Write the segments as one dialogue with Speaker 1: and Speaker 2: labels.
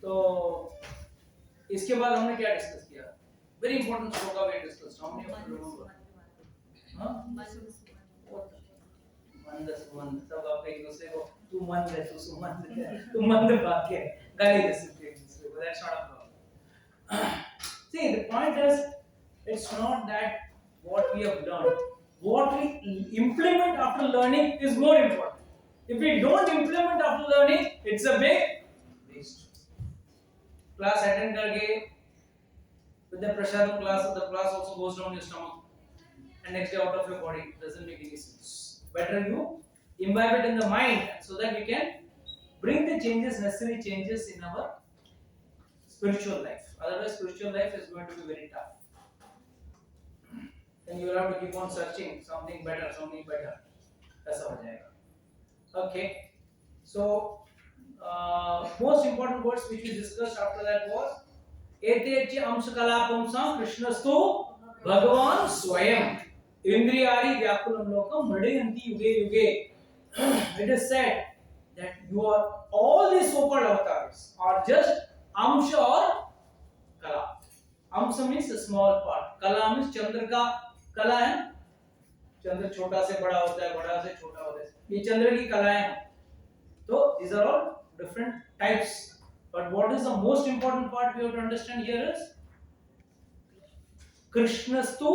Speaker 1: तो इसके बाद हमने क्या डिस्कस किया? Very important shloka way discuss. How many of you remember? मंद सुमंद सब आप एक दूसरे को तू मंद है तू सुमंद है तू मंद भाग्य गाली दे सकते हैं दूसरे को. That's not a problem. See, the point is, it's not that what we have learned. What we implement after learning is more important. If we don't implement after learning, it's a big waste. Class attend करके with the prashadam class, the class also goes down your stomach, and next day out of your body. It doesn't make any sense. Better you imbibe it in the mind so that you can bring the changes, necessary changes in our spiritual life. Otherwise, spiritual life is going to be very tough. Then you will have to keep on searching something better, something better. ऐसा हो जाएगा. Okay. So, most important words which we discussed after that was एतेच्च अंशकलापुंसां कृष्णस्तु भगवान स्वयं इंद्रियारि व्याकुलं लोकं मृडयन्ति युगे युगे. It is said that you are all these so-called avatars are just amsha or kala. Amsha means a small part. Kala means चंद्र का कला है. चंद्र छोटा से बड़ा होता है, बड़ा से छोटा होता है. ये चंद्र की कलाएं हैं. तो these are all different types. But what is the most important part we have to understand here is Krishnastu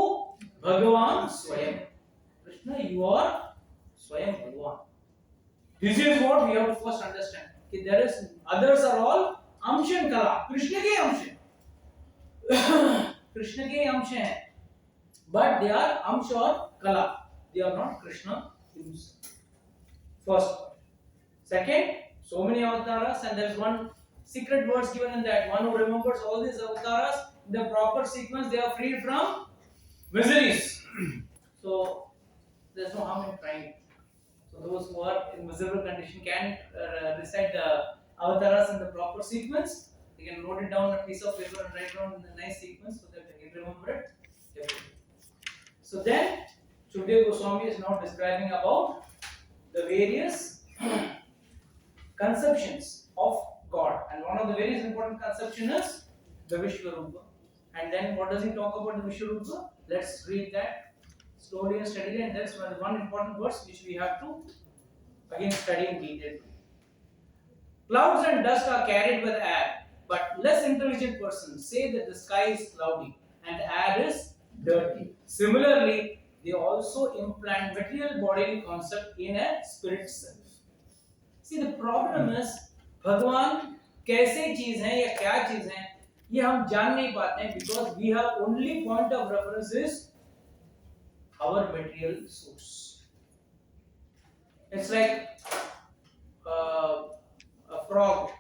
Speaker 1: Bhagavan Swayam. Krishna, you are Swayam Bhagavan. This is what we have to first understand. That there is others are all Amsha and Kala. Krishna ke Amsha. Krishna ke Amsha hai. But they are Amsha or Kala. They are not Krishna himself. First point. Second, so many avatars, and there is one secret words given in that. One who remembers all these avatars in the proper sequence, they are freed from miseries. So there is no harm in trying. So those who are in miserable condition can recite the avatars in the proper sequence. They can note it down on a piece of paper and write down in the nice sequence so that they can remember it. So then, Srimad Goswami is now describing about the various conceptions of God, and one of the very important conception is the Vishwarupa. And then what does he talk about the Vishwarupa? Let's read that slowly and steadily, and that's one important verse which we have to again study in detail. Clouds and dust are carried by the air, but less intelligent persons say that the sky is cloudy and the air is dirty. Similarly, they also implant material bodily concept in a spirit self. See, the problem is भगवान कैसे चीज है या क्या चीज है ये हम जान नहीं पाते हैं because we have only point of reference is our material source. It's like a frog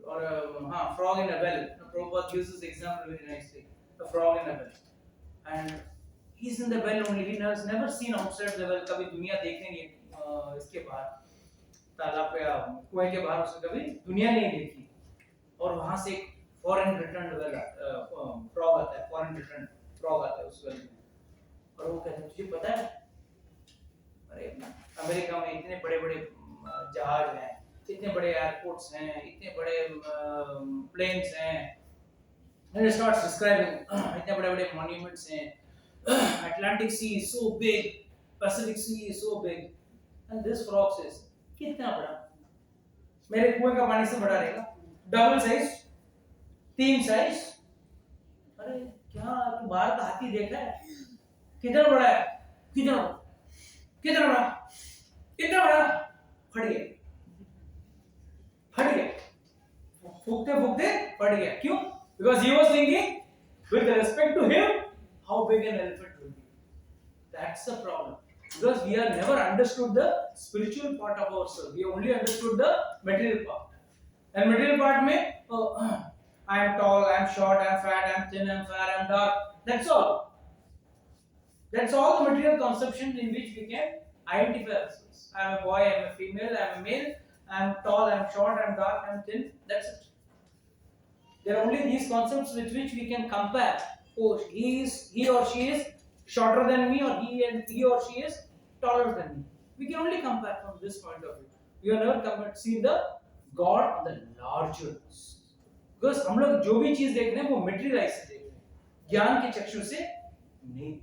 Speaker 1: or a frog in a well. Prabhupada uses this example very nicely. A frog in a well, and he's in the well only. He has never seen outside the well. कभी दुनिया देखे नहीं इसके बाहर. तालाब पे कुएं के बाहर उसने कभी दुनिया नहीं देखी. और वहां से एक फॉरेन रिटर्न फ्रॉग आता है. फॉरेन रिटर्न फ्रॉग आता है उस वेल में. और वो कहता है तुझे पता है अरे अमेरिका में इतने बड़े बड़े जहाज हैं, इतने बड़े एयरपोर्ट्स हैं, इतने बड़े प्लेन्स हैं. And it starts describing इतने बड़े बड़े monuments हैं. Atlantic Sea is so big, Pacific Sea is so big, and this frog says कितना बड़ा? मेरे कुएं का पानी से बड़ा रहेगा. Double size, 3 size. अरे क्या तू बाहर का हाथी देखा है? कितना बड़ा है? कितना बड़ा? कितना बड़ा? फट गया. फूकते फट गया. क्यों? Because he was thinking with respect to him how big an elephant will be. That's the problem. Because we have never understood the spiritual part of ourselves. We only understood the material part. And material part mein, I am tall, I am short, I am fat, I am thin, I am fair, I am dark. That's all. That's all the material conceptions in which we can identify ourselves. I am a boy, I am a female, I am a male, I am tall, I am short, I am dark, I am thin. That's it. There are only these concepts with which we can compare. Oh, he or she is shorter than me, or he or she is taller than me. We can only compare from this point of view. We have never seen the God on the larger. Because हम लोग जो भी चीज देख रहे हैं वो materialise से देख रहे हैं, ज्ञान के चक्षु से नहीं।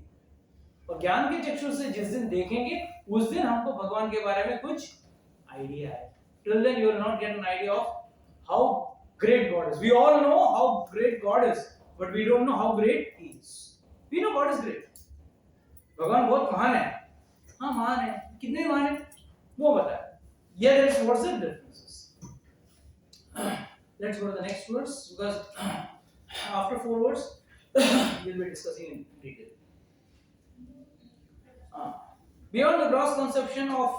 Speaker 1: और ज्ञान के चक्षु से जिस दिन देखेंगे उस दिन हमको भगवान के बारे में कुछ आइडिया है। Till then you will not get an idea of how great God is. We all know how great God is, but we don't know how great He is. We know God is great. भगवान बहुत महान है, हाँ महान है, कितने महान है वो बताए। Yeah, that's what's the differences. Let's go to the next verse because after 4 words we'll be discussing in detail. Beyond the gross conception of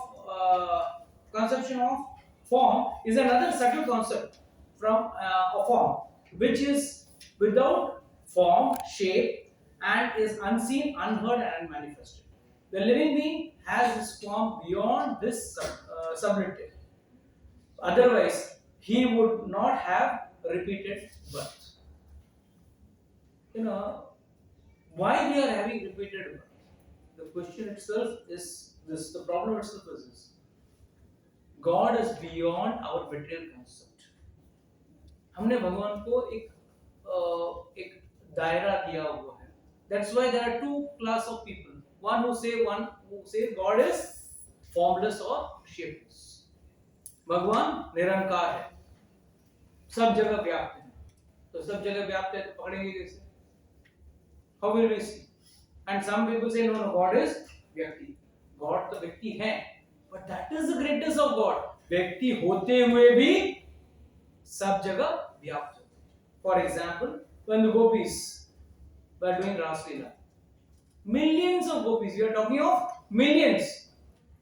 Speaker 1: form is another subtle concept from a form which is without form, shape, and is unseen, unheard, and manifested. The living being has his form beyond this subjective. Otherwise, he would not have repeated birth. You know why we are having repeated birth? The question itself is this. The problem itself is this. God is beyond our material concept. हमने भगवान को एक दायरा दिया हुआ है. That's why there are two class of people. One who say God is formless or shapeless. भगवान निरंकार है, सब जगह व्याप्त है. तो सब जगह व्याप्त है तो पकड़ेंगे कैसे? How will we see? And some people say no, God is व्यक्ति. God तो व्यक्ति है, but that is the greatness of God. व्यक्ति होते हुए भी सब जगह व्याप्त है. For example, when the gopis were doing Ras Leela, millions of gopis, we are talking of millions,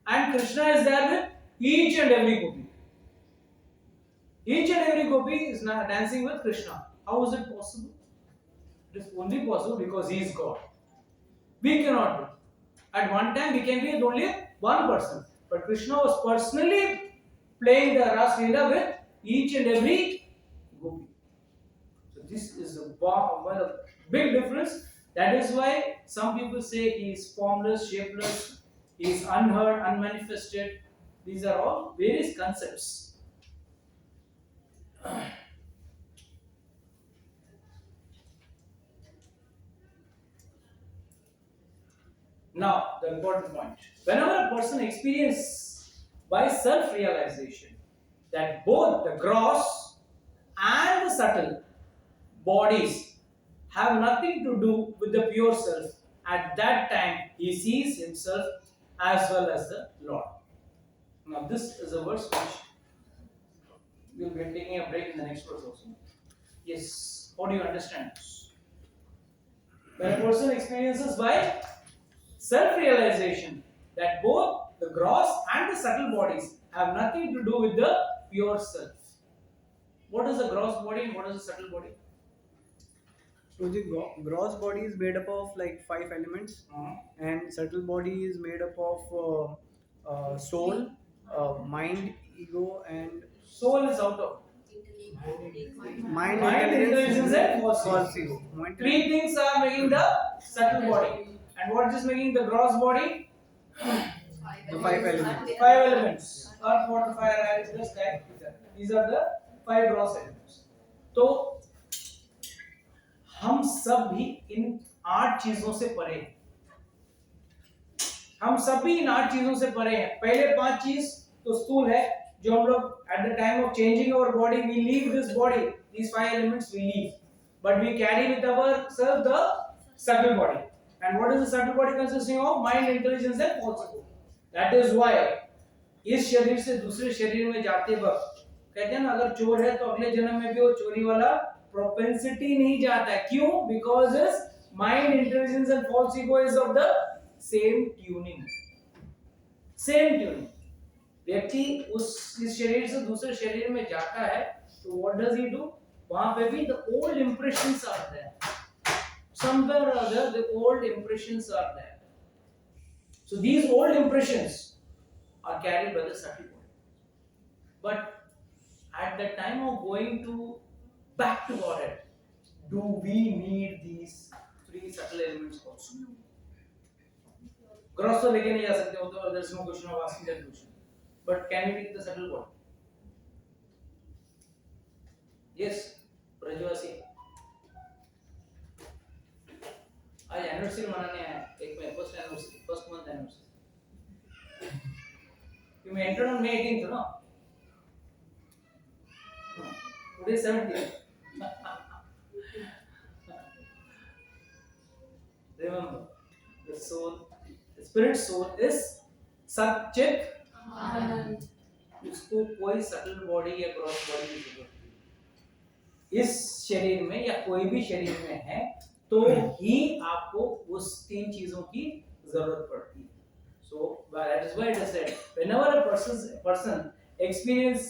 Speaker 1: and Krishna is there with each and every gopi. Each and every gopi is dancing with Krishna. How is it possible? It is only possible because he is God. We cannot do. At one time we can be only one person, but Krishna was personally playing the Ras Leela with each and every gopi. So this is one big difference. That is why some people say he is formless, shapeless, he is unheard, unmanifested. These are all various concepts. Now, the important point. Whenever a person experiences by self-realization that both the gross and the subtle bodies have nothing to do with the pure self, at that time he sees himself as well as the Lord. Now, this is a verse which we will be taking a break in the next verse also. Yes, how do you understand this? When a person experiences by self-realization that both the gross and the subtle bodies have nothing to do with the pure self. What is the gross body and what is the subtle body?
Speaker 2: So the gross body is made up of like 5 elements, and subtle body is made up of soul, mind, ego, and
Speaker 1: Soul is out of
Speaker 2: mind,
Speaker 1: intelligence, and
Speaker 2: false
Speaker 1: ego.
Speaker 2: ego.
Speaker 1: Three things are making the subtle body. And what is making the gross body?
Speaker 2: The 5 elements.
Speaker 1: 5 elements. Earth, water, fire, air, the sky. These are the 5 gross elements. तो हम सब भी इन 8 चीजों से परे हैं. हम सब भी इन 8 चीजों से परे हैं. पहले 5 चीज तो स्थूल है, जो हम लोग at the time of changing our body, we leave this body. These 5 elements we leave, but we carry with ourselves the subtle body. And what is the subtle body consisting of? Mind, intelligence, and false ego. That is why इस शरीर से दूसरे शरीर में जाते वक्त कहते हैं ना, अगर चोर है तो अगले जन्म में भी वो चोरी वाला propensity नहीं जाता है. क्यों? Because his mind, intelligence, and false ego is of the same tuning. Same tuning. व्यक्ति इस शरीर से दूसरे शरीर में जाता है तो what does he do? वहां पे भी the old impressions are there. Somewhere or other, the old impressions are there. So these old impressions are carried by the subtle body. But at the time of going back to Godhead, do we need these 3 subtle elements also? Gross तो लेके नहीं जा सकते हो, तो there's no question of asking that question. But can we take the subtle body? Yes, ब्रजवासी आज anniversary मनाने आए एक में first anniversary first month anniversary you may enter on May 18th no today is 17th remember the soul the spirit soul is सच्चित आनंद उसको कोई subtle body या gross body की जरूरत नहीं इस शरीर में या कोई भी शरीर में है तो ही आपको उस तीन चीजों की जरूरत पड़ती है so that is why it is said whenever a person experience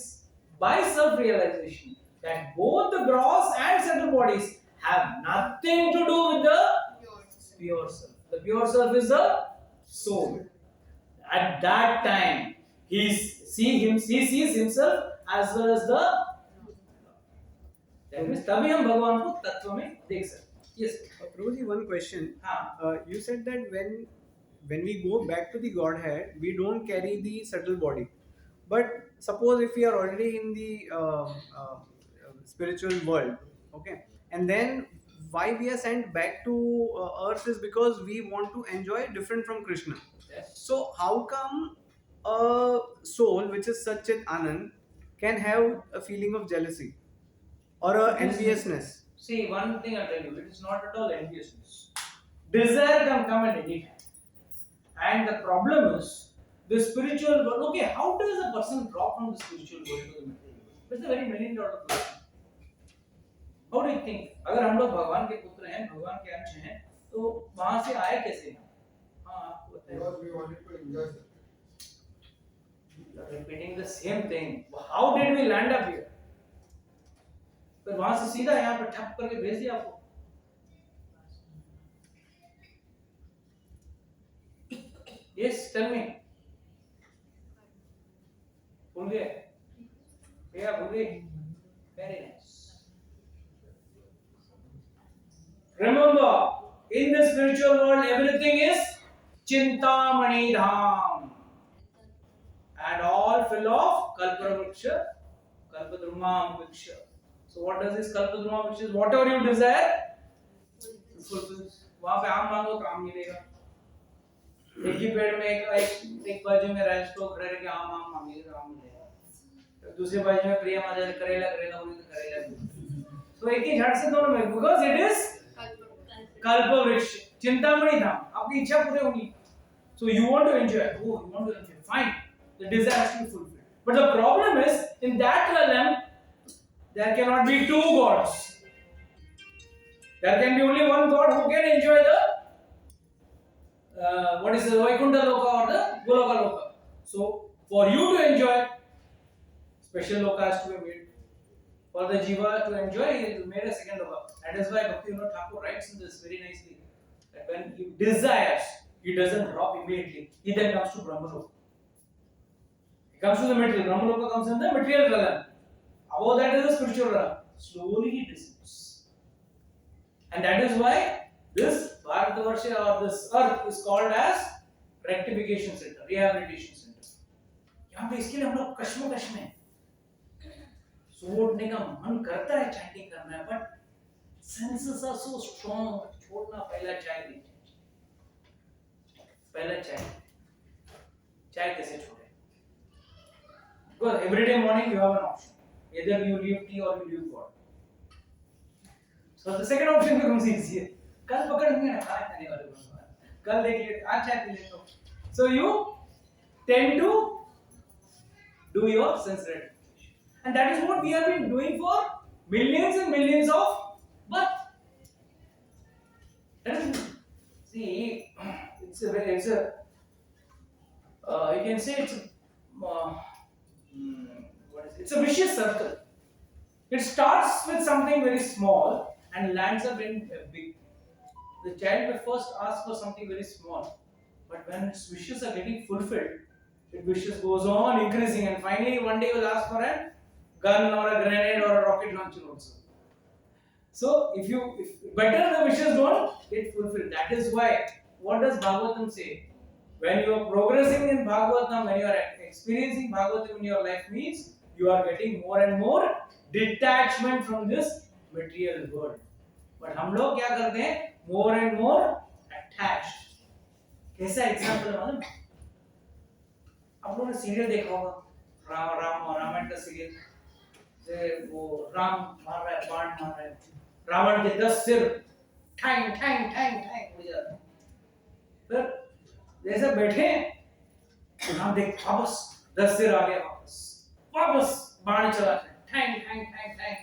Speaker 1: by self realization that both the gross and subtle bodies have nothing to do with the pure self the pure self is the soul at that time he sees himself as well as the that means तभी हम भगवान को तत्व में देख सकते हैं yes
Speaker 2: Prabhuji, one question.
Speaker 1: हाँ
Speaker 2: You said that when we go back to the Godhead, we don't carry the subtle body. But suppose if we are already in the spiritual world, okay, and then why we are sent back to earth is because we want to enjoy different from Krishna.
Speaker 1: yes.
Speaker 2: So how come a soul which is such an Anand can have a feeling of jealousy or a enviousness?
Speaker 1: See, one thing I'll tell you, it is not at all enviousness. Desire can come at any time. And the problem is, the spiritual world, okay, how does a person drop from the spiritual world to the material world? That's a very $1,000,000 question. How do you think? अगर हम लोग भगवान के पुत्र हैं, भगवान के अंश हैं, तो वहां से आए कैसे हम? हाँ, आपको बताइए.
Speaker 3: Because we wanted to enjoy something.
Speaker 1: You are repeating the same thing. How did we land up here? फिर वहां से सीधा यहाँ पे ठप करके भेज दिया आपको यस टेल मी भूल गए भैया भूल गए very nice remember in the spiritual world everything is chintamani dham and all full of kalpavriksha kalpadrumam vriksha. So what does this kalpadruma which is whatever you desire fulfill वहां पे आम मांगो तो आम मिलेगा एक ही पेड़ में एक बाजू में राइस को खड़े रह के आम मांगेगा तो आम मिलेगा दूसरी बाजू में प्रिया माता करेला बोले तो करेला तो एक ही झाड़ से दोनों में because it is kalpavriksha Chintamani धाम आपकी इच्छा पूरी होगी so you want to enjoy fine the desire has to be fulfilled but the problem is in that realm there cannot be two gods. There can be only one God who can enjoy the what is the Vaikuntha Loka or the Goloka Loka. So for you to enjoy, special Loka has to be made. For the Jiva to enjoy, he made a second Loka. That is why Bhaktivinoda Thakur writes in this very nicely that when he desires, he doesn't drop immediately. He then comes to Brahma Loka. He comes to the material. Brahma Loka comes in the material realm. Above that is the spiritual realm. Slowly it descends. And that is why this Bharatavarsha or this earth is called as rectification center, rehabilitation center. यहाँ पे इसके लिए हम लोग कश्मकश में छोड़ने का मन करता है चैंटिंग करना है but senses are so strong छोड़ना पहला चाय लीजिए पहला चाय कैसे छोड़े because every day morning you have an option either you leave tea or you leave God so the second option becomes easier कल पकड़ेंगे ना खाने खाने वाले भगवान कल देख ले आज चाय पी लेते हो so you tend to do your sense gratification and that is what we have been doing for millions and millions of birth see it's a you can say it's it's a vicious circle. It starts with something very small and lands up in big. The child may first ask for something very small, but when its wishes are getting fulfilled, its wishes goes on increasing, and finally one day will ask for a gun or a grenade or a rocket launcher also. So if better the wishes don't get fulfilled. That is why what does Bhagavatam say? When you are progressing in Bhagavatam, when you are experiencing Bhagavatam in your life means you are getting more and more detachment from this material world. But हम लोग क्या करते हैं? More and more attached. कैसा example है मालूम? आप लोगों ने सीरियल देखा होगा, रामायण का सीरियल, वो राम मार रहा है, बाण मार रहा है, रावण के 10 सिर ठैंग ठैंग ठैंग ठैंग हो जाते हैं। फिर जैसे बैठे हम देख वापस 10 सिर आ गया, वापस बाण चलाते हैं, ठैंग ठैंग ठैंग ठैंग।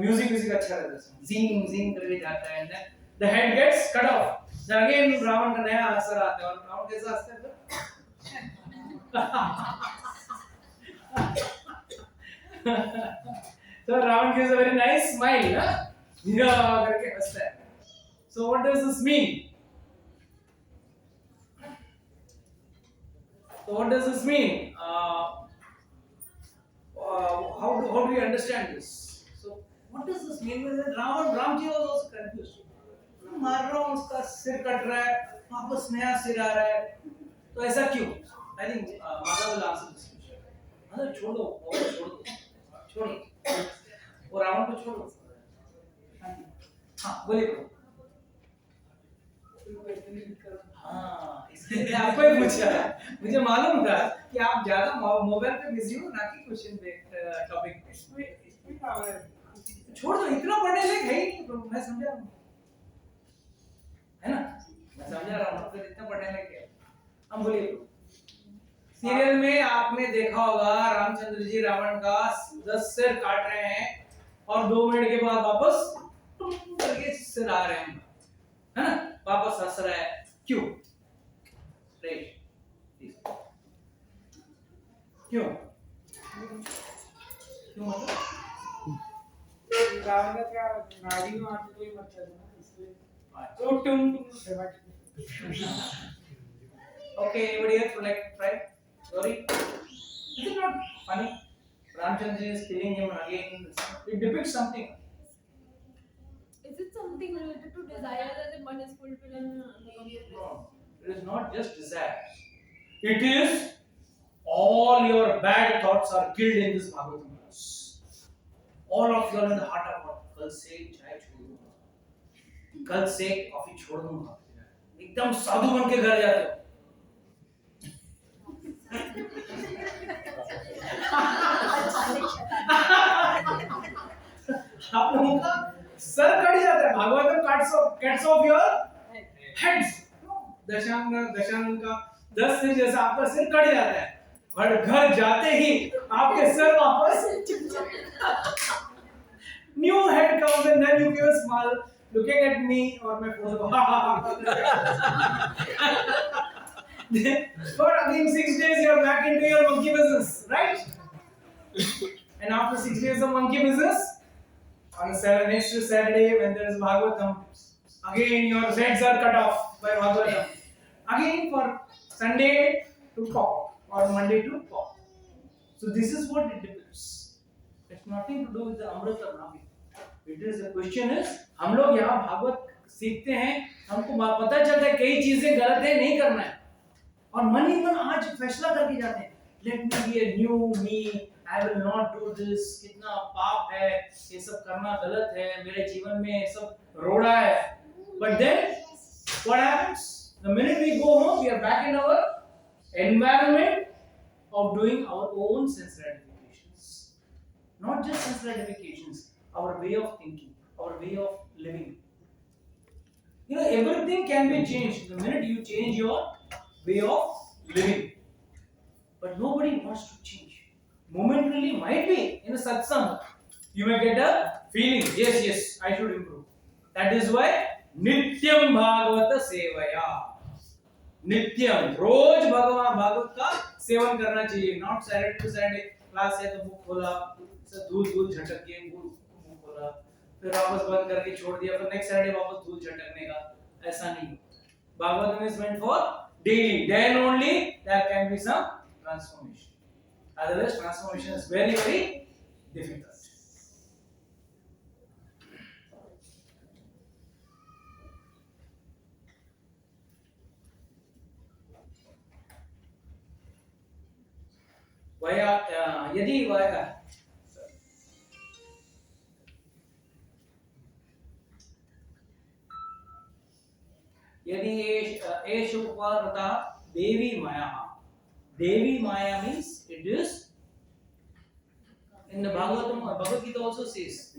Speaker 1: म्यूजिक अच्छा रहता है, जिंग जिंग करके जाता है, and the head gets cut off. Then again Ravan का नया असर आता है, और रावण कैसा हंसता है फिर? So Ravan gives a very nice smile, huh? Yeah, करके हंसता है. So what does this mean? So what does this mean? How do we understand this? So what does this mean? Ramji was also confused. मार रहा हूँ, उसका सिर cut रहा है, वापस नया सिर आ रहा है, तो ऐसा क्यों? I think Mother will answer this question. Mother छोड़ो, और छोड़ो, वो रावण को छोड़ो. हाँ बोलिए प्रभु. हाँ, इसलिए आपको ही पूछा. मुझे मालूम था कि आप ज्यादा मोबाइल पे बिजी हो, ना कि क्वेश्चन पे टॉपिक पे. छोड़ दो, इतना पढ़ने लायक है ही नहीं प्रभु, मैं समझा रहा हूँ, है ना? मैं समझा रहा हूँ, फिर इतना पढ़ने लायक है. हम बोलिए प्रभु. सीरियल में आपने देखा होगा, रामचंद्र जी रावण का 10 सिर काट रहे हैं, और 2 मिनट के बाद वापस करके सिर आ रहे हैं, है ना? वापस हंस रहा है, क्यों? क्यों? क्यों मतलब? रावण का क्या नाड़ी में आते कोई मत करना, इसलिए तो तुम okay, anybody else would like to try? Sorry, is it not funny? Ramchandra is killing him again. It depicts something.
Speaker 3: Is it something related to desire that one is fulfilled in the complete?
Speaker 1: No, it is not just desire. It is all your bad thoughts are killed in this Bhagavatam verse. All of you are in the heart of what? कल से चाय छोड़ दूंगा, कल से coffee छोड़ दूंगा, एकदम साधु बन के घर जाते हो. आप लोगों का सर कट जाता है. Bhagavatam cuts off your heads. Dashanan का 10 सिर जैसा आपका सिर कट जाता है, और घर जाते ही आपके सर वापस new head comes, and then you give a smile looking at me or my photo. But again 6 days you are back into your monkey business, right? And after 6 days of monkey business, on the next Saturday when there is Bhagavatam, again your heads are cut off by Bhagavatam. Again for Sunday to pop or Monday to pop. So this is what it depicts. It's nothing to do with the Amrita Navi. It is the question is, हम लोग यहाँ भागवत सीखते हैं, हमको पता चलता है कई चीजें गलत है, नहीं करना है, और मन ही मन आज फैसला करके जाते हैं. Let me be a new me. I will not do this. कितना पाप है, ये सब करना गलत है, मेरे जीवन में सब रोड़ा है. But then what happens? The minute we go home, we are back in our environment of doing our own sense gratifications. Not just sense gratifications, our way of thinking, our way of living. You know, everything can be changed the minute you change your way of living. But nobody wants to change. Momentarily, might be in a satsang, you may get a feeling, yes, I should improve. That is why Nityam Bhagavata Sevaya. नित्यम रोज भगवान भागवत का सेवन करना चाहिए. Not Saturday to Saturday class है तो मुंह खोला, धूल झटक के मुंह खोला, फिर वापस बंद करके छोड़ दिया, फिर नेक्स्ट सैटरडे वापस धूल झटकने का. ऐसा नहीं. Bhagavat is meant for daily. Then only there can be some transformation. Otherwise transformation is very very difficult. यदि Yadi Esha Uparata Devi Maya. Devi Maya means it is in the Bhagavatam, Bhagavad Gita also says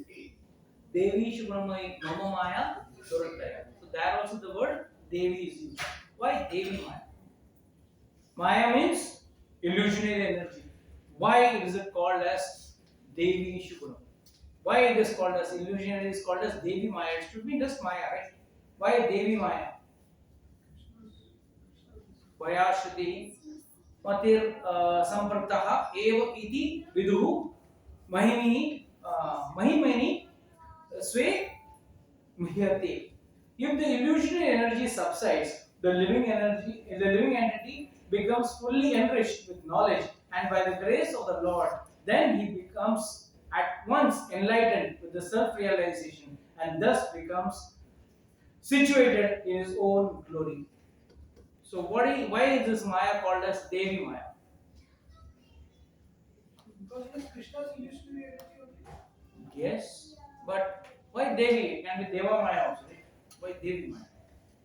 Speaker 1: Devi Shubramai Mama Maya Durataya. So there also the word Devi is used. Why Devi Maya? Maya means illusionary energy. Why is it called as Devi Shubram? Why it is called as illusionary is called as Devi Maya? It should be just Maya, right? Why Devi Maya? Vaya Shruti Matir Sampraktah Eva Iti Viduhu Mahimani Swe Mhyate. If the illusionary energy subsides, the living entity becomes fully enriched with knowledge, and by the grace of the Lord, then he becomes at once enlightened with the self-realization, and thus becomes situated in his own glory. So, why is this Maya called as Devi Maya?
Speaker 4: Because it is Krishna's illusionary energy only.
Speaker 1: Yes, but why Devi? It can be Deva Maya also, right? Why Devi Maya?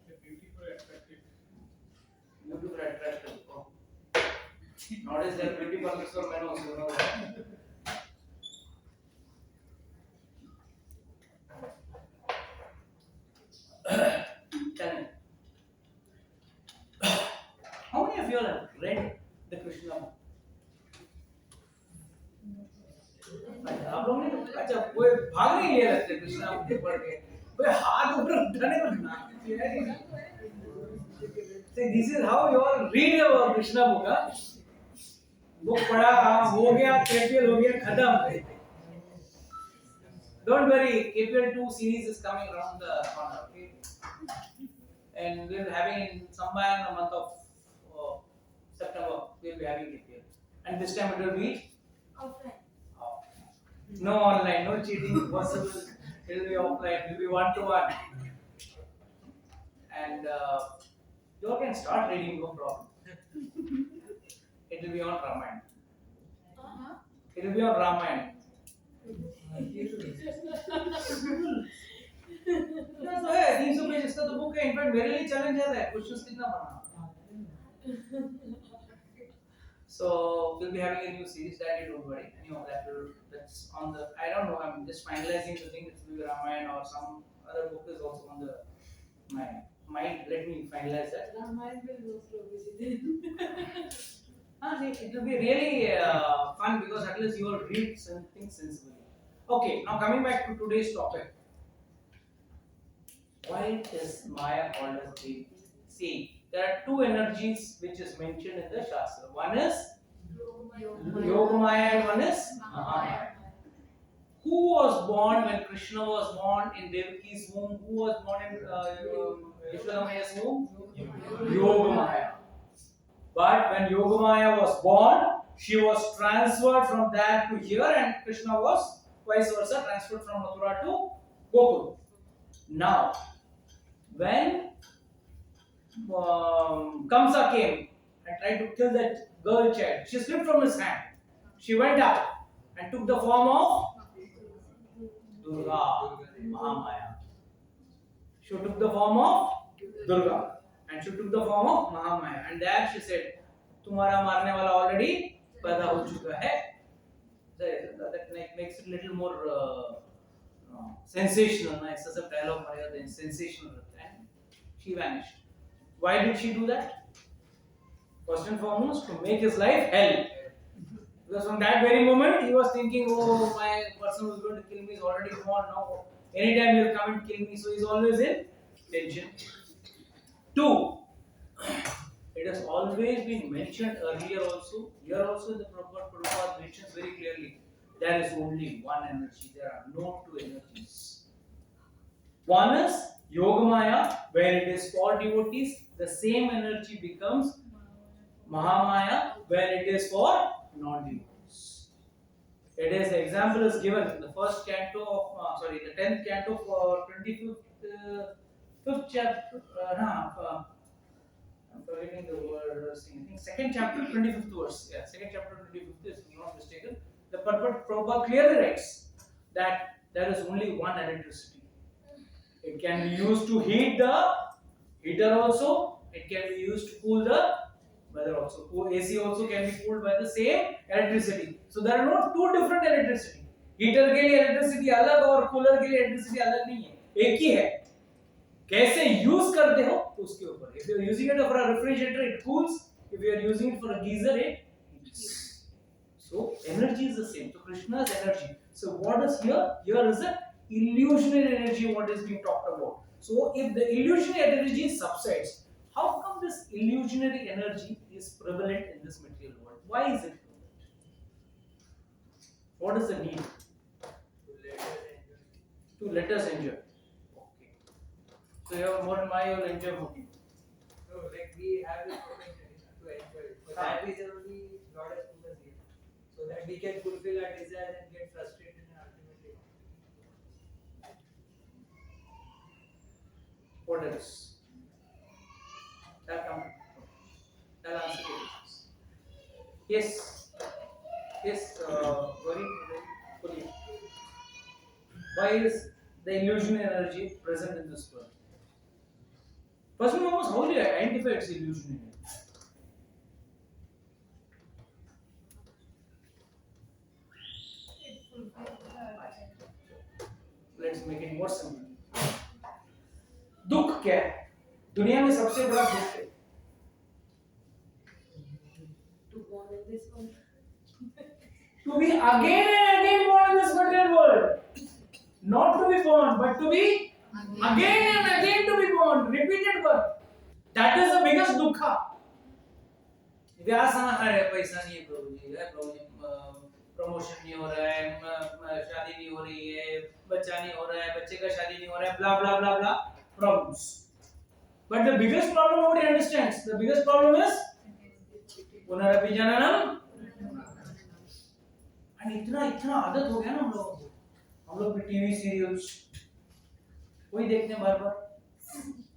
Speaker 4: The beautiful, attractive.
Speaker 1: Beautiful, attractive. Oh. Nowadays there are beauty parlors for men also. You know that. Tell me, how many of you all have read the Krishna book? आप लोग ने अच्छा कोई भाग नहीं लिया लगता Krishna book पढ़ के कोई हाथ ऊपर उठाने को ना See, this is how you all read your Krishna book, huh? Book पढ़ा हाँ हो गया KPL हो गया खत्म. Don't worry, KPL 2 series is coming around the corner, okay? And we're having in somewhere in the month of September we'll be having KPL, and this time it will be
Speaker 3: Offline.
Speaker 1: no online, no cheating possible. It will be offline. It will be 1-to-1, and you all can start reading, no problem. It will be on Ramayana. It will be on Ramayana. तो है 300 page इसका तो book है. In fact मेरे लिए challenge है questions कितना पढ़ना. So we'll be having a new series that you don't worry. Anyhow, that's on the. I don't know. I'm just finalizing the thing. It will be Ramayana or some other book is also on the my mind. Let me finalize that.
Speaker 3: Ramayana will go slowly.
Speaker 1: It will be really fun because at least you will read something sensibly. Okay, now coming back to today's topic. Why is Maya called as Devi? See, there are two energies which is mentioned in the Shastra. One is Yogamaya and one is Mahamaya. Who was born when Krishna was born in Devaki's womb? Who was born in Yashodamaya's womb? Yogamaya. But when Yogamaya was born, she was transferred from there to here, and Krishna was vice versa transferred from Mathura to Gokul. Now, when Kamsa came and tried to kill that girl child, she slipped from his hand. She went up and took the form of Durga, Mahamaya. She took the form of Durga and she took the form of Mahamaya. And there she said, "तुम्हारा मारने वाला already पैदा हो चुका है." That makes it a little more sensational. ऐसा सब dialogue मारेगा तो sensational रहता है. She vanished. Why did she do that? First and foremost, to make his life hell. Because from that very moment, he was thinking, "Oh, my person who is going to kill me is already gone. Now, anytime he will come and kill me." So he's always in tension. 2. It has always been mentioned earlier also. Here also, the Prabhupada mentions very clearly. There is only one energy. There are no two energies. One is Yogamaya, where it is for devotees. The same energy becomes Mahamaya, where it is for non-devotees. It is the example is given in the first canto of the 10th canto of 5th chapter. I'm forgetting the verse. I think second chapter 25th verse. Yeah, second chapter 25th is not mistaken. The Prabhupada clearly writes that there is only one electricity. It can be used to heat the Heater also, it can be used to cool the weather also. AC also can be cooled by the same electricity. So there are no two different electricity. Heater के लिए electricity अलग और cooler के लिए electricity अलग नहीं है, एक ही है. कैसे यूज करते हो तो उसके ऊपर. If you are using it for a refrigerator, it cools. If you are using it for a geyser, it heats. So energy is the same. So Krishna's energy. So what is here? Here is the illusionary energy. What is being talked about? So if the illusionary energy subsides, how come this illusionary energy is prevalent in this material world? Why is it prevalent? What is the need? To let us enjoy. Okay. So you have more in mind, you will enjoy more.
Speaker 5: So, like we have this potential to enjoy it. So that is only Lord has put us here. So that we can fulfill our desires and get frustrated and ultimately.
Speaker 1: What else? That come. That answer is yes. Yes. Very fully. Why is the illusionary energy present in this world? First and foremost, how do you identify its illusionary energy?
Speaker 3: It fulfills the
Speaker 1: Let's make it more simple. दुख क्या है? दुनिया में सबसे बड़ा दुख है.
Speaker 3: to born in this one.
Speaker 1: To be again and again born in this material world. Not to be born, but to be again and again to be born. Repeated birth. That is the biggest dukha. व्यास है, पैसा नहीं है प्रभु जी, promotion नहीं हो रहा है, शादी नहीं हो रही है, बच्चा नहीं हो रहा है, बच्चे का शादी नहीं हो रहा है, blah blah blah blah problems. But the biggest problem nobody understands. The biggest problem is पुनरपि जननम. And इतना इतना आदत हो गया ना हम लोग भी टीवी सीरियल्स वही देखते हैं बार-बार.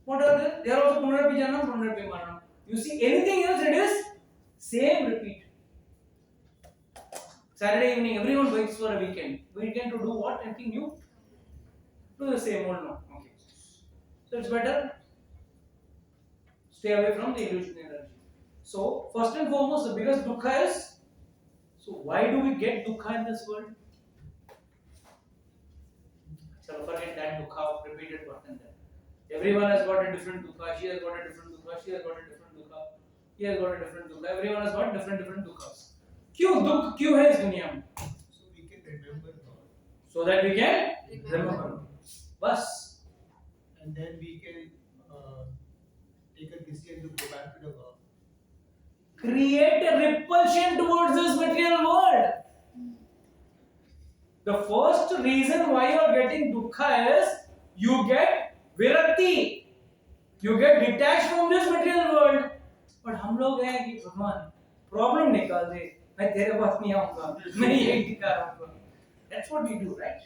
Speaker 1: What are they? They are also पुनरपि जननम, पुनरपि मरणम. You see anything else, it is same repeat. Saturday evening, everyone waits for a weekend. Weekend to do what? Anything new? Do the same old now. Okay. So it's better stay away from the illusionary energy. So first and foremost, the biggest dukkha is. So why do we get dukkha in this world? So forget that dukkha of repeated birth and death. Everyone has got a different dukkha. She has got a different dukkha. She has got a different dukkha. He has got a different dukkha. Everyone has got different dukkhas. क्यों दुख क्यों है इस दुनिया में?
Speaker 4: So we can remember God.
Speaker 1: So that we can remember. बस.
Speaker 4: And then we can take a decision to go back to the God.
Speaker 1: Create a repulsion towards this material world. The first reason why you are getting dukkha is you get virakti. You get detached from this material world. But हम लोग हैं कि भगवान problem निकाल दे, मैं तेरे पास नहीं आऊंगा, मैं यही दिखा रहा हूँ. That's what we do, right?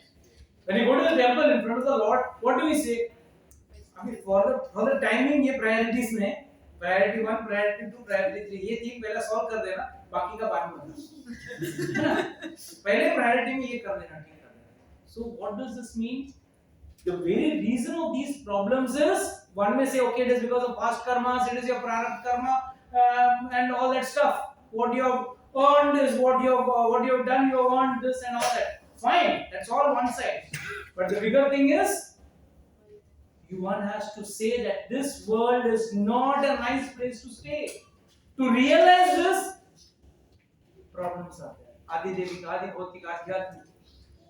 Speaker 1: When you go to the temple in front of the Lord, what do we say? I mean, for the timing ये priorities में priority 1, priority 2, priority 3 ये तीन पहले solve कर देना, बाकी का बाद में होना. पहले priority में ये कर देना, ठीक कर देना. So what does this mean? The very reason of these problems is one may say, okay, it is because of past karmas, it is your prarabdha karma, and all that stuff. What you have earned is what you have done. You have earned this and all that. Fine, that's all one side. But the bigger thing is, one has to say that this world is not a nice place to stay. To realize this, problems are there. Adi Devik, Adi Bhautik, Adhyatmik.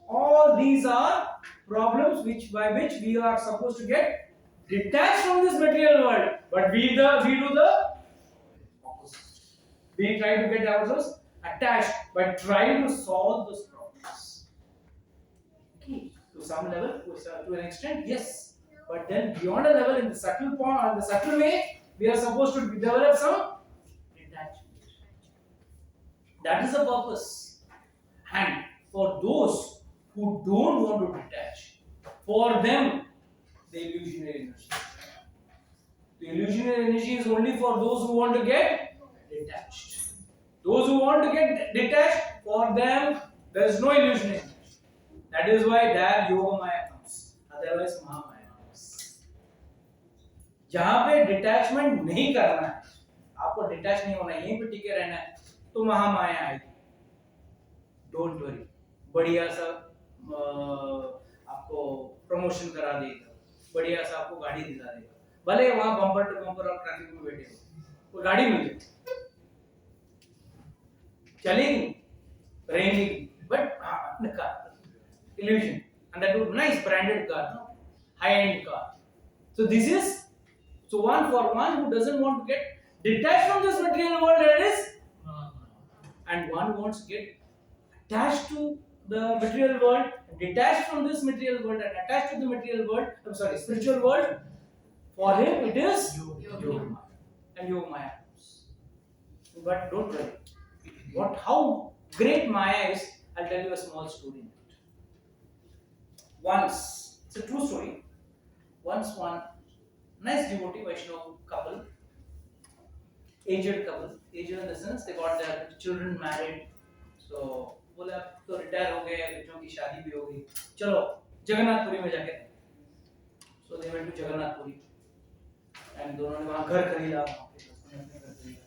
Speaker 1: All these are problems by which we are supposed to get detached from this material world. But we do the opposite. We try to get ourselves attached by trying to solve those problems. Okay. To some level, to an extent, yes. But then beyond a level, in the subtle point, the subtle way, we are supposed to develop some detachment. That is the purpose. And for those who don't want to detach, for them, the illusionary energy. The illusionary energy is only for those who want to get detached. Those who want to get detached, for them, there is no illusionary energy. That is why there Yoga Maya comes. Otherwise, Mahamaya comes. जहां पे detachment नहीं करना है, आपको detach नहीं होना है, यहीं पे टिके रहना है, तो वहां माया आएगी. डोंट वरी, बढ़िया सा आपको प्रमोशन करा देगा, बढ़िया सा आपको गाड़ी दिला देगा, भले वहां बम्पर टू बम्पर और ट्रैफिक में बैठे हो, वो गाड़ी मिल जाए, चलेगी, रहेंगी, बट अपने car illusion, and that was nice branded car, no? High end car. So this is, so one for one who doesn't want to get detached from this material world, there is, and one wants to get attached to the material world, detached from this material world and attached to the material world, I'm sorry, spiritual world. For him it is yoga and yoga maya. But don't worry, what how great maya is, I'll tell you a small story. Once, it's a true story. Once one nice devotee Vaishnava couple, aged couple, aged in the sense they got their children married. So बोले अब तो retire हो गए, बच्चों की शादी भी हो गई, चलो जगन्नाथपुरी में जाके. So they went to Jagannathpuri and दोनों ने वहाँ घर खरीदा, वहाँ पे दोस्तों ने अपने घर खरीदा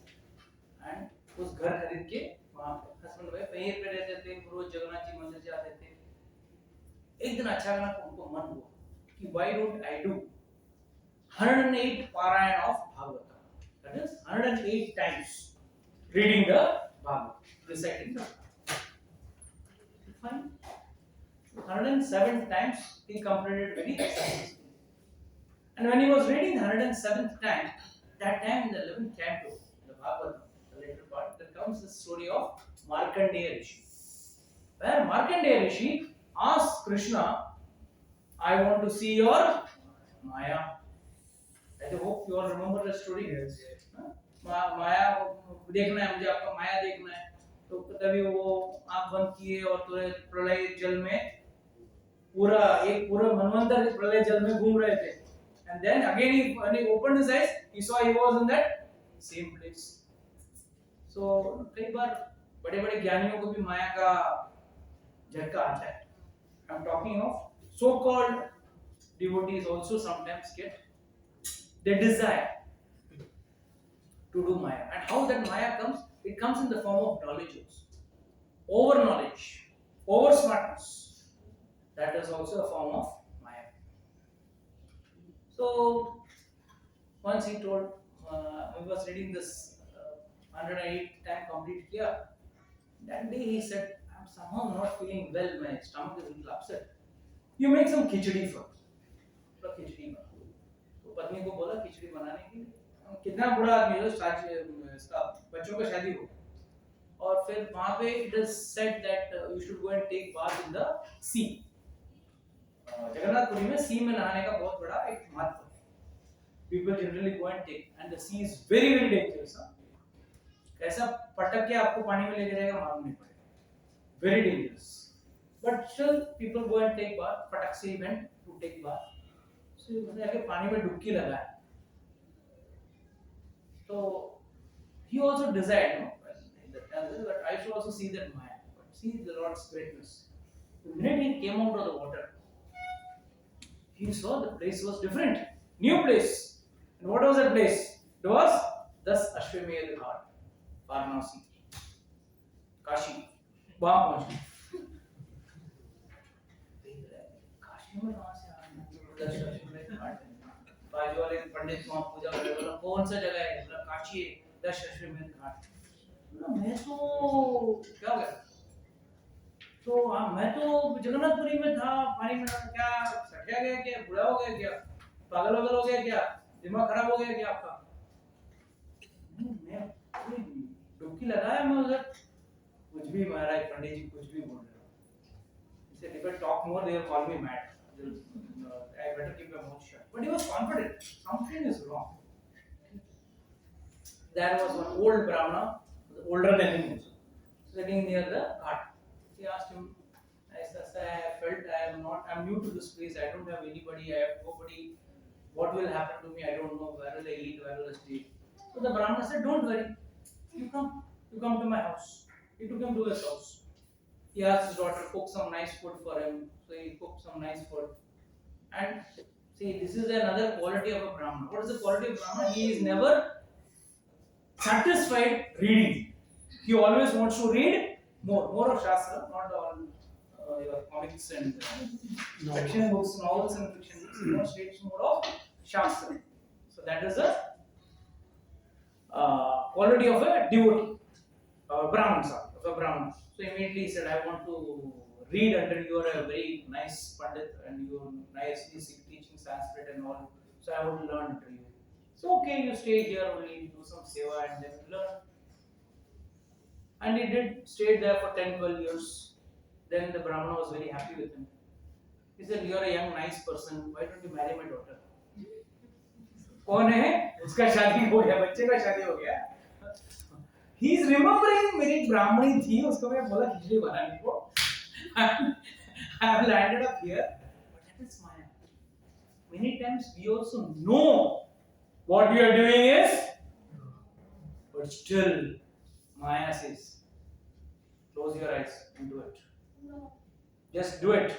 Speaker 1: and उस घर खरीद के वहाँ पे हस्बैंड वाइफ वहीं पे रहते थे, रोज जगन्नाथ जी मंदिर जाते थे. एक दिन अचानक उनको मन हुआ कि why don't I do 108 Parayan of Bhagavatam. That is 108 times reading the Bhagavatam, reciting the Bhagavatam. Fine. 107 times he completed very successfully. And when he was reading the 107th time, that time in the 11th canto, the Bhagavatam, the later part, there comes the story of Markandeya Rishi. Where Markandeya Rishi asks Krishna, I want to see your Maya. I hope you all remember the story.
Speaker 2: Yes.
Speaker 1: माया देखना है मुझे, आपका माया देखना है, तो तभी वो आंख बंद किए और प्रलय जल में पूरा मनवंतर प्रलय जल में घूम रहे थे. And then again when he opened his eyes, he saw he was in that same place. So कई बार बड़े बड़े ज्ञानियों को भी माया का झटका आता है. I'm talking of so-called devotees also sometimes get, they desire to do maya. And how that maya comes? It comes in the form of knowledge also. Over knowledge, over smartness. That is also a form of maya. So once he told, I was reading this 108 time complete here. That day he said, I'm somehow not feeling well, my stomach is a little upset. You make some khichdi first. तो खिचड़ी बना. तो पत्नी को बोला खिचड़ी बनाने के लिए. कितना बड़ा आदमी है, इसका बच्चों का शादी हो, और फिर वहां पे it is said that you should go and take bath in the sea. Jagannathpuri में sea में नहाने का बहुत बड़ा एक महत्व है. People generally go and take, and the sea is very very dangerous. कैसा पटक के आपको पानी में लेके जाएगा मालूम नहीं पड़ेगा. Very dangerous. But still people go and take bath. पटक से ही went to take bath. So उसने आके पानी में डुबकी लगाया. So he also desired, no, but I should also see that Maya. But see the Lord's greatness. The minute he came out of the water, he saw the place was different, new place. And what was that place? It was thus Ashwamedh Ghat, Varanasi, Kashi. वहाँ पहुँचे. काशी में कहाँ से आए? दस अश्वमेध घाट. बाजू वाले पंडित वहाँ पूजा कर रहे, बोला कौन सा जगह है? बोला काशी है, 10 अश्वमेध घाट. बोला मैं तो क्या हो गया? तो मैं तो जगन्नाथपुरी में था, पानी में क्या सटया गया क्या? बुरा हो गया क्या? पागल हो गया क्या? दिमाग खराब हो गया क्या आपका? मैं डुबकी लगाया मैं उधर. कुछ भी महाराज पंडित जी कुछ भी बोल रहे हो. He said, if I talk more, they will call me mad. I better keep my mouth shut. But he was confident. Something is wrong. There was one old Brahmana, older than him, sitting near the ghat. He asked him, I felt I'm new to this place. I don't have anybody. I have nobody. What will happen to me? I don't know. Where will I eat? Where will I stay? So the Brahmana said, don't worry. You come to my house. He took him to his house. He asked his daughter to cook some nice food for him. So he cooked some nice food. And See, this is another quality of a Brahmana. What is the quality of Brahmana? He is never satisfied reading. He always wants to read more of Shastra, not all your comics and fiction books, novels and fiction books. He wants to read more of Shastra. So that is a quality of a devotee, Brahman, sorry, of a Brahman. So immediately he said, I want to read under you are a very nice Pandit and you nicely teaching Sanskrit and all. So I want to learn under you. So okay, you stay here only, do some seva and then learn. And he did, stayed there for 10-12 years. Then the Brahmana was very happy with him. He said, you are a young, nice person. Why don't you marry my daughter? कौन है? उसका शादी हो गया, बच्चे का शादी हो गया. He is remembering मेरी ब्राह्मणी थी, उसको मैं बोला खिचड़ी बनाने को. I have landed up here, but that is Maya. Many times we also know what we are doing is, but still Maya says, close your eyes and do it.
Speaker 3: No.
Speaker 1: Just do it.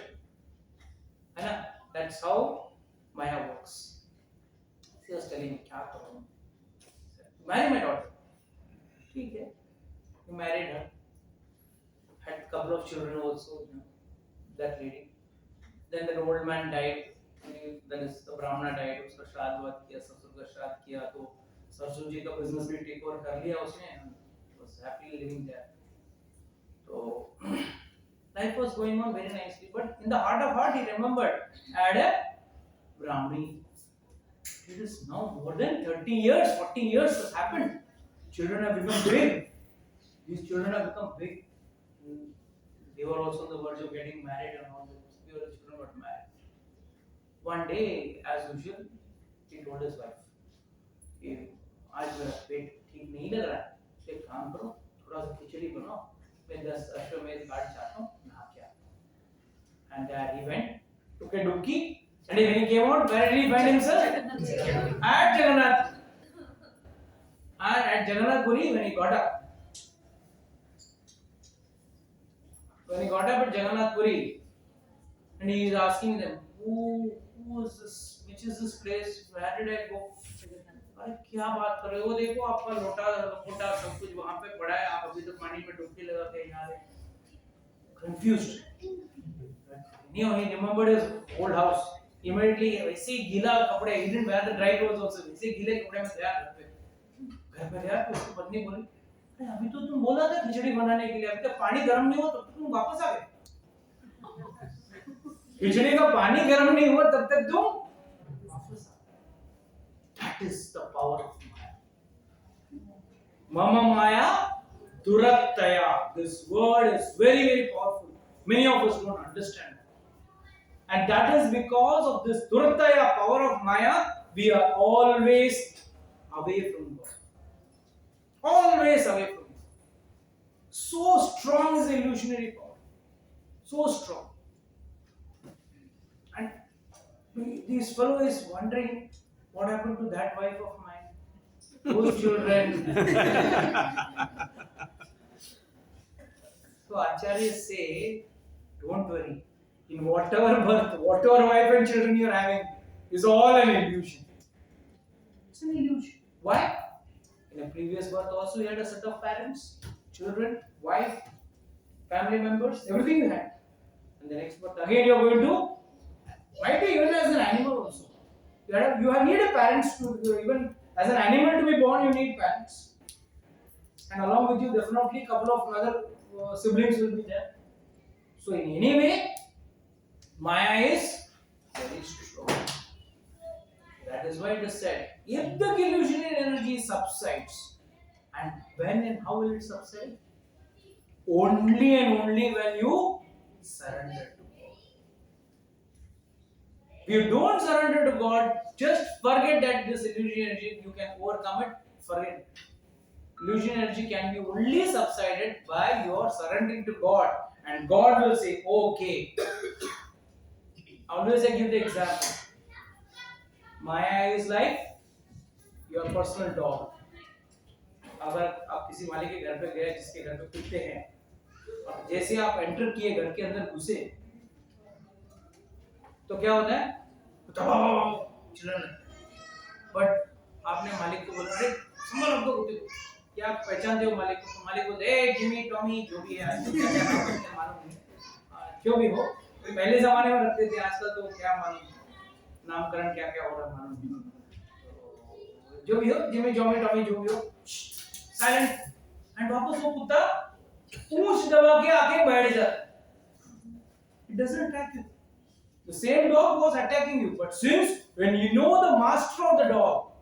Speaker 1: And that's how Maya works. She was telling me, क्या करूँ? Marry my daughter. ठीक है. He married her. Had a couple of children also. That lady. Then the old man died. Then the Brahmana died. उसका श्राद्ध वाद किया, ससुर का श्राद्ध किया, तो ससुर जी का business भी take over कर लिया उसने. Was happily living there. So life was going on very nicely, but in the heart of heart, he remembered I had a Brahmani. It is now more than 30 years, 40 years has happened. Children have become big. These children have become big. They were also on the verge of getting married and all those. The children got married. One day, as usual, he told his wife, आज मेरा पेट ठीक नहीं लग रहा है, एक काम करो, थोड़ा सा खिचड़ी बनाओ, मैं 10 अश्वमेध घाट जाता हूँ, नहा के आता हूँ. And he went, took a dubki, and when he came out, where did he find himself? At Jagannath. And at Jagannath Puri, when he got up at Jagannath Puri, and he is asking them, who is this? Which is this place? Where did I go? अरे क्या बात कर रहे हो? देखो आपका लोटा लोटा सब कुछ वहाँ पे पड़ा है. आप अभी तो पानी में डुबकी लगा के यहाँ आए. Confused. He remembered his old house. Immediately, वैसे गीला कपड़े. He didn't wear the dry clothes also. वैसे गीले कपड़े में गया घर पे गया तो उसकी पत्नी बोली, अरे अभी तो तुम बोला था खिचड़ी बनाने के लिए, अभी तक पानी गर्म नहीं हुआ तब तक तुम वापस आ गए. खिचड़ी का पानी गर्म नहीं हुआ तब तक तुम वापस आ गए. That is the power of Maya. Mama Maya Durattaya. This word is very, very powerful. Many of us don't understand. And that is because of this Durattaya power of Maya, we are always away from God. Always away from God. So strong is the illusionary power. So strong. And this fellow is wondering what happened to that wife of mine. Those children. So Acharyas say, don't worry. In whatever birth, whatever wife and children you are having is all an illusion. It's an illusion. Why? In a previous birth also you had a set of parents, children, wife, family members, everything you had. And the next birth again you are going to, might be even as an animal also. You need a parents to, even as an animal to be born, you need parents. And along with you, definitely a couple of other siblings will be there. So in any way, Maya is very strong. That is why it is said, if the illusionary energy subsides, and when and how will it subside? Only and only when you surrender to God. If you don't surrender to God, just forget that this illusion energy, you can overcome it, forget it. Illusion energy can be only subsided by your surrendering to God, and God will say, okay. Always I give the example. Maya is like your personal dog. अगर आप किसी वाले के घर पे गए जिसके घर पे कुत्ते हैं, और जैसे आप एंटर किए घर के अंदर घुसे, तो क्या होता है? तो चिल्लाने लगते। बट आपने मालिक को बोला, अरे संभाल हमको कुत्ते को, क्या आप पहचानते हो मालिक को? तो मालिक बोलते, ए जिमी टॉमी जो भी है, क्या क्या नाम रखते हैं मालूम नहीं, जो भी हो, पहले जमाने में रखते थे, आजकल तो क्या मालूम नामकरण क्या क्या हो रहा है मालूम नहीं। जो भी हो, जिमी टॉमी टॉमी जो भी हो, साइलेंट। एंड वापस वो कुत्ता पूंछ दबा के आके बैठ जाता। It doesn't attack you. The same dog was attacking you, but since when you know the master of the dog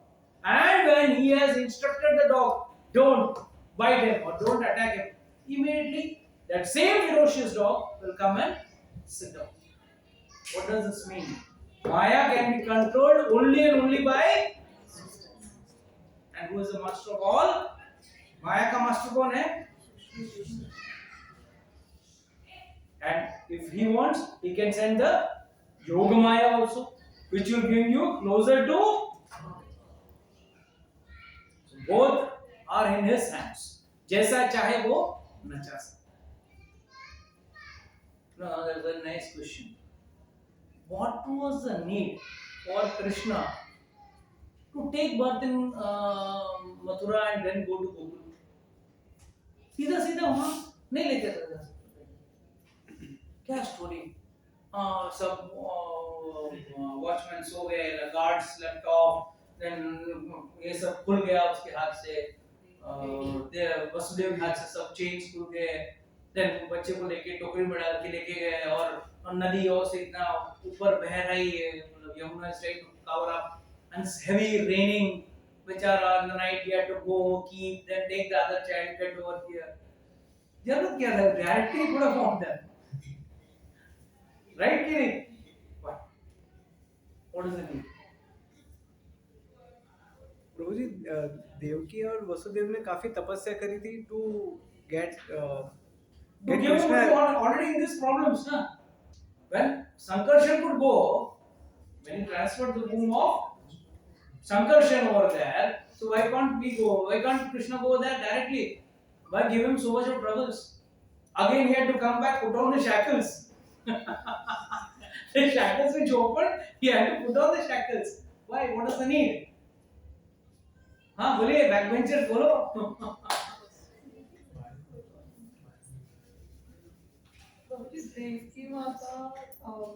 Speaker 1: and when he has instructed the dog, don't bite him or don't attack him, immediately that same ferocious dog will come and sit down. What does this mean? Maya can be controlled only and only by, and who is the master of all? Maya का master कौन है? And if he wants, he can send the Yoga Maya also, which will bring you closer to. So both are in his hands. जैसा चाहे वो नचा सकता। Now there's a nice question. What was the need for Krishna to take birth in Mathura and then go to Gokul? सीधा सीधा वहां नहीं लेके जाता। क्या स्टोरी? सब वॉचमैन सो गए, गार्ड्स लेफ्ट ऑफ, देन ये सब खुल गया उसके हाथ से, वसुदेव के हाथ से सब चेन्स खुल गए, देन बच्चे को लेके टोकरी में डाल के लेके गए, और नदी और से इतना ऊपर बह रही है, मतलब Yamuna is trying to cover up and it's heavy raining, बेचारा in the night he had to go keep, then take the other child, get over here. जरूरत क्या था? Directly could have found them. Right कि नहीं? What does it mean?
Speaker 2: प्रभु जी, देवकी और वसुदेव ने काफी तपस्या करी थी to get
Speaker 1: Krishna already in these problems, na? When Sankarshan could go, when he transferred the womb of Sankarshan over there, so why can't we go? Why can't Krishna go there directly? Why give him so much of troubles? Again he had to come back, put on the shackles. The shackles which opened, he had to put on the shackles. Why? What is the need? हाँ बोलिए, backbenchers बोलो.
Speaker 3: Devaki Mata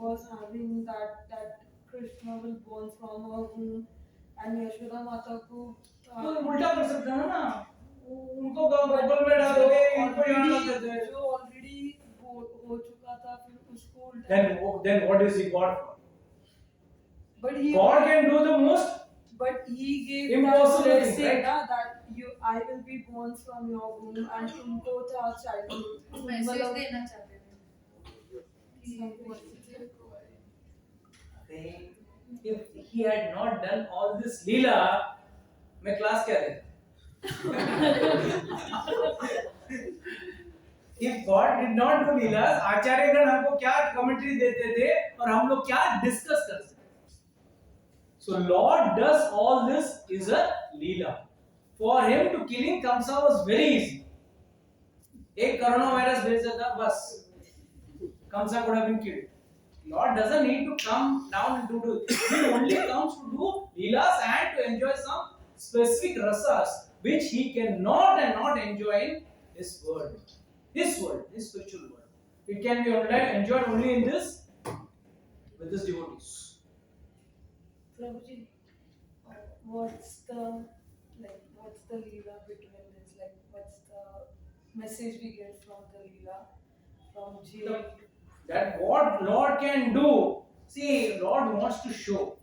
Speaker 3: was having that Krishna will born from her womb, and Yashoda Mata को
Speaker 1: तो उल्टा कर सकते हैं ना, उनको गोकुल में डाल दोगे, इनको यहाँ डाल देते हैं।
Speaker 3: जो ऑलरेडी हो चुका था, फिर उसको उल्टा।
Speaker 1: Then what is he God for?
Speaker 3: But he
Speaker 1: God can do the most.
Speaker 3: But he gave
Speaker 1: Impossible
Speaker 3: that
Speaker 1: thing,
Speaker 3: blessing,
Speaker 1: right?
Speaker 3: na, that I will be born from your womb, and उनको था childhood।
Speaker 6: Message देना चाहते थे।
Speaker 1: If he had not done all this लीला, मैं class क्या देता? If God did not do लीला, आचार्यगण हमको क्या कमेंट्री देते थे और हम लोग क्या डिस्कस करते थे? So Lord does all this is a Leela. For him to killing Kamsa was very easy. एक कोरोना वायरस भेज देता बस, Kamsa could have been killed. Lord doesn't need to come down and do. He only comes to do leelas and to enjoy some specific rasas which he cannot and not enjoy in his world, his spiritual world. It can be enjoyed only in this with his devotees.
Speaker 3: Prabhuji, what's the leela between this? Like, what's the message we get from the leela from Jivan?
Speaker 1: That what Lord can do. See, Lord wants to show.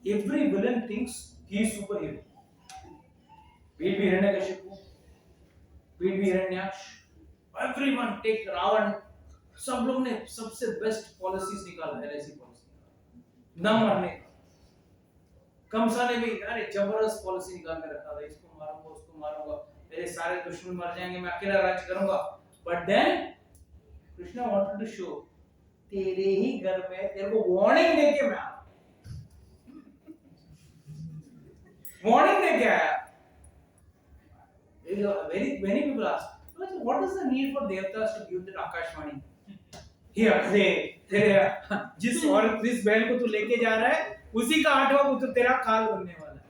Speaker 1: Every villain thinks he is superhero. Be it Hiranyakashipu, be it Hiranyaksha. Everyone take Ravan. सब लोग ने सबसे best policies निकाला है, ऐसी policy न मरने का। कंसा ने भी अरे जबरदस्त पॉलिसी निकाल के रखा था, इसको मारूंगा उसको मारूंगा, मेरे सारे दुश्मन मर जाएंगे, मैं अकेला राज्य करूंगा। But then Krishna wanted to show, तेरे ही घर में तेरे को वार्निंग देके मैं आया, वार्निंग देके आया। Many people ask, what is the need for devatas to give that Akashvani? Here, तेरे जिस और जिस बैल को तू लेके जा रहा है, उसी का 8वां पुत्र तेरा काल बनने वाला है।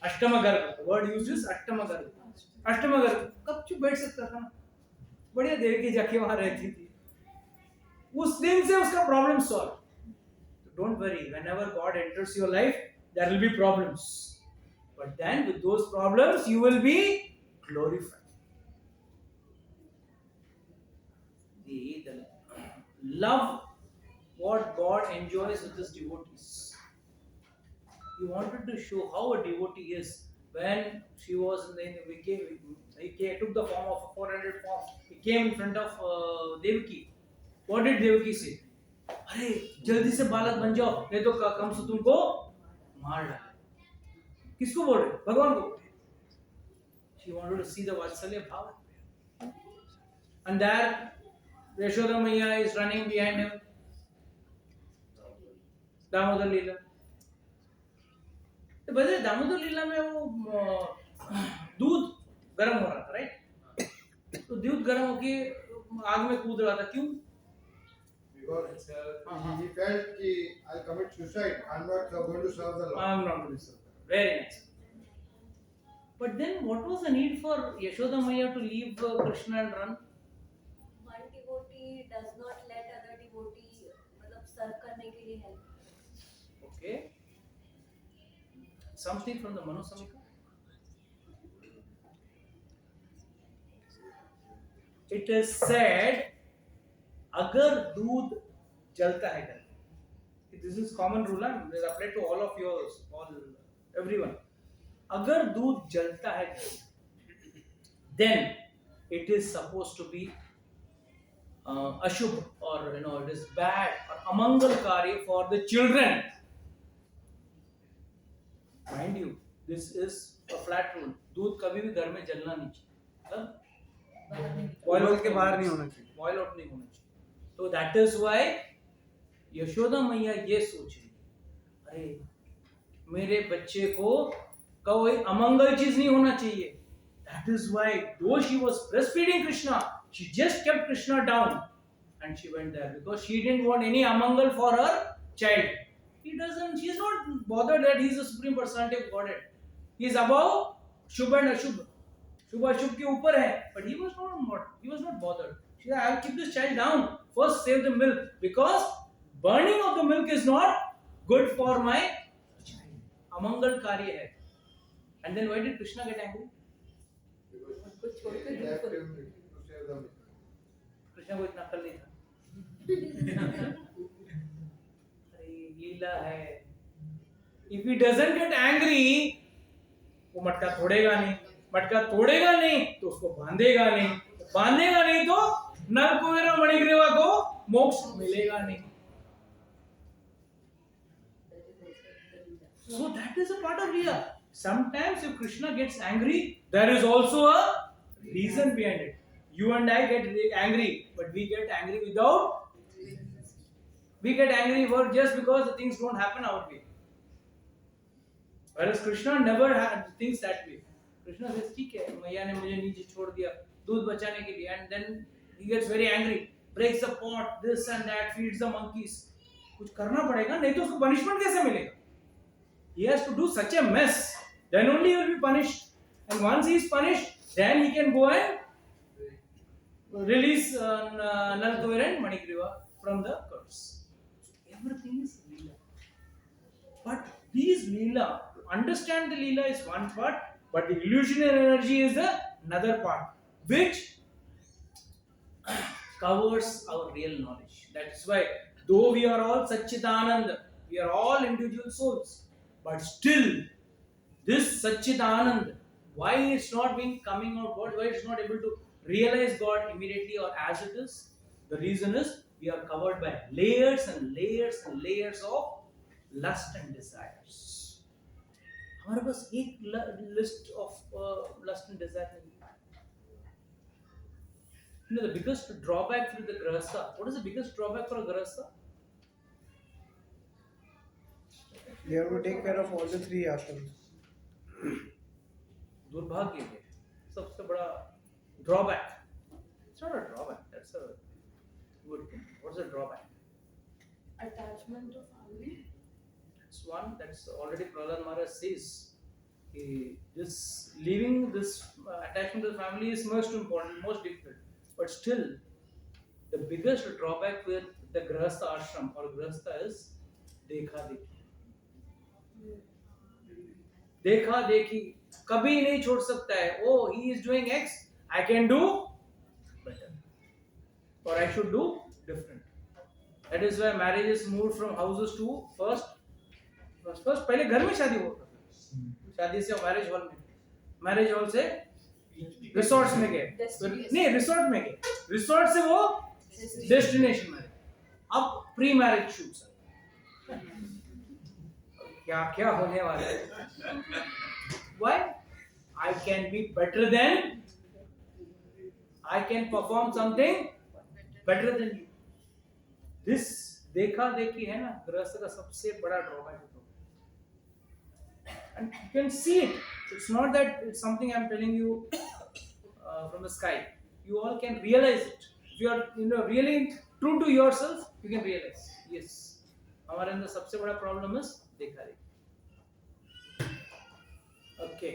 Speaker 1: अष्टम गर्भ, वर्ड यूज्ड इज अष्टम गर्भ। अष्टम गर्भ कब चुप बैठ सकता था ना, बढ़िया देव की जाके वहां रहती थी, उस दिन से उसका problem solve. Don't worry, whenever God enters your life, there will be problems. But then with those problems, you will be glorified. The love what God enjoys with his devotees. He wanted to show how a devotee is. When she was in the, he took the form of a 400 form. He came in front of Devaki. What did Devaki say? अरे जल्दी से बालक बन जाओ, नहीं तो कम से तुमको मार डाले। किसको बोल रहे? भगवान को। She wanted to see the Vatsalya Bhava. And there Yashoda Maiya is running behind him. Damodar लीला। तो बजे दामोदर लीला में वो दूध गर्म हो रहा था, राइट? तो दूध गर्म होके आग में कूद रहा था, क्यों?
Speaker 6: Because he felt कि I'll commit suicide. I'm not going to serve the Lord.
Speaker 1: I'm not going to serve. Very nice. But then, what was the need for Yashoda Maiya to leave Krishna and run?
Speaker 7: One devotee does not let other devotee मतलब serve करने के लिए help.
Speaker 1: Okay. Something from the Manu Samhita. It is said, अगर दूध जलता है घर में, this is common rule and this applies to all of yours, all everyone. अगर दूध जलता है घर में, then it is supposed to be ashubh, or it is bad or amangalkari for the children. Mind you, this is a flat rule. दूध कभी भी घर में जलना नहीं चाहिए,
Speaker 2: बॉयल के बाहर नहीं होना चाहिए,
Speaker 1: बॉयल आउट नहीं होना चाहिए। तो दैट इज व्हाई यशोदा मैया ये सोच रही, अरे मेरे बच्चे को कोई अमंगल चीज नहीं होना चाहिए। दैट इज व्हाई दो she was breastfeeding Krishna, she just kept Krishna down and she went there because she didn't want any amangal for her child. She's not bothered that he is the supreme personality of Godhead. He is above Shubh and Ashubh. Shubh Ashubh के ऊपर है, but he was not bothered. She said, I'll keep this child down. First save the milk, because burning of the milk is not good for my child. Amangal karya hai. And then why did Krishna get angry?
Speaker 6: Because he left him to save the milk.
Speaker 1: Krishna को इतना अकल नहीं था। अरे लीला है। If he doesn't get angry, वो मटका तोड़ेगा नहीं, तो उसको बांधेगा नहीं तो नर कुबेर मणिग्रीवा को मोक्ष मिलेगा नहीं। So that is a part of Leela. Sometimes if Krishna gets angry, there is also a reason behind it. You and I get angry, but we get angry without. We get angry for just because the things don't happen our way. Whereas Krishna never thinks that way. Krishna says, ठीक है, मैया ने मुझे नीचे छोड़ दिया दूध बचाने के लिए, and then he gets very angry, breaks the pot, this and that, feeds the monkeys. कुछ करना पड़ेगा, नहीं तो उसको punishment कैसे मिलेगा? He has to do such a mess, then only he will be punished. And once he is punished, then he can go and release Nalkuvir and Manikriva from the curse. Everything is Leela. But these Leela, to understand the Leela is one part, but the illusionary energy is another part, which covers our real knowledge. That is why, though we are all Satchitananda, we are all individual souls, but still, this Satchitananda, why it's not been coming out, why it's not able to realize God immediately or as it is? The reason is we are covered by layers and layers and layers of lust and desires. हमारे पास एक list of lust and desire नहीं है. The biggest drawback for the grahastha. What is the biggest drawback for a grahastha?
Speaker 2: They have to take care of all the three ashrams.
Speaker 1: दुर्भाग्य है सबसे बड़ा drawback. It's not a drawback. That's a good thing. What's the drawback?
Speaker 3: Attachment to family.
Speaker 1: That's That's one. That's already Prahlad Maharaj says. This leaving this attachment to the family is most important, most difficult. But still, the biggest drawback with the Grahastha ashram or Grahastha is देखा देखी. देखा देखी कभी नहीं छोड़ सकता है. Oh, he is doing X, I can do better, or I should do different. That is why marriage is moved from houses to first पहले घर में शादी होता था. शादी से मैरिज हॉल में, मैरिज हॉल से रिसोर्ट्स में गए, नहीं रिसोर्ट में गए, रिसोर्ट से वो डेस्टिनेशन में. अब प्री मैरिज शूट्स क्या क्या होने वाला है. Why? I can be better than, I can perform something better than you. This देखा देखी है ना गृहस्थ का सबसे बड़ा ड्रॉबैक है. And you can see it. It's not that it's something I'm telling you from the sky. You all can realize it. If you are really true to yourself, you can realize. Yes. हमारे अंदर सबसे बड़ा problem is देखा देखी. Okay.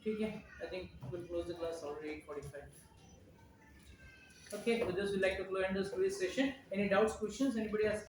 Speaker 1: ठीक है. I think we'll close the class already 8:45. Okay. With this, we'd like to end this today's session. Any doubts, questions? Anybody has?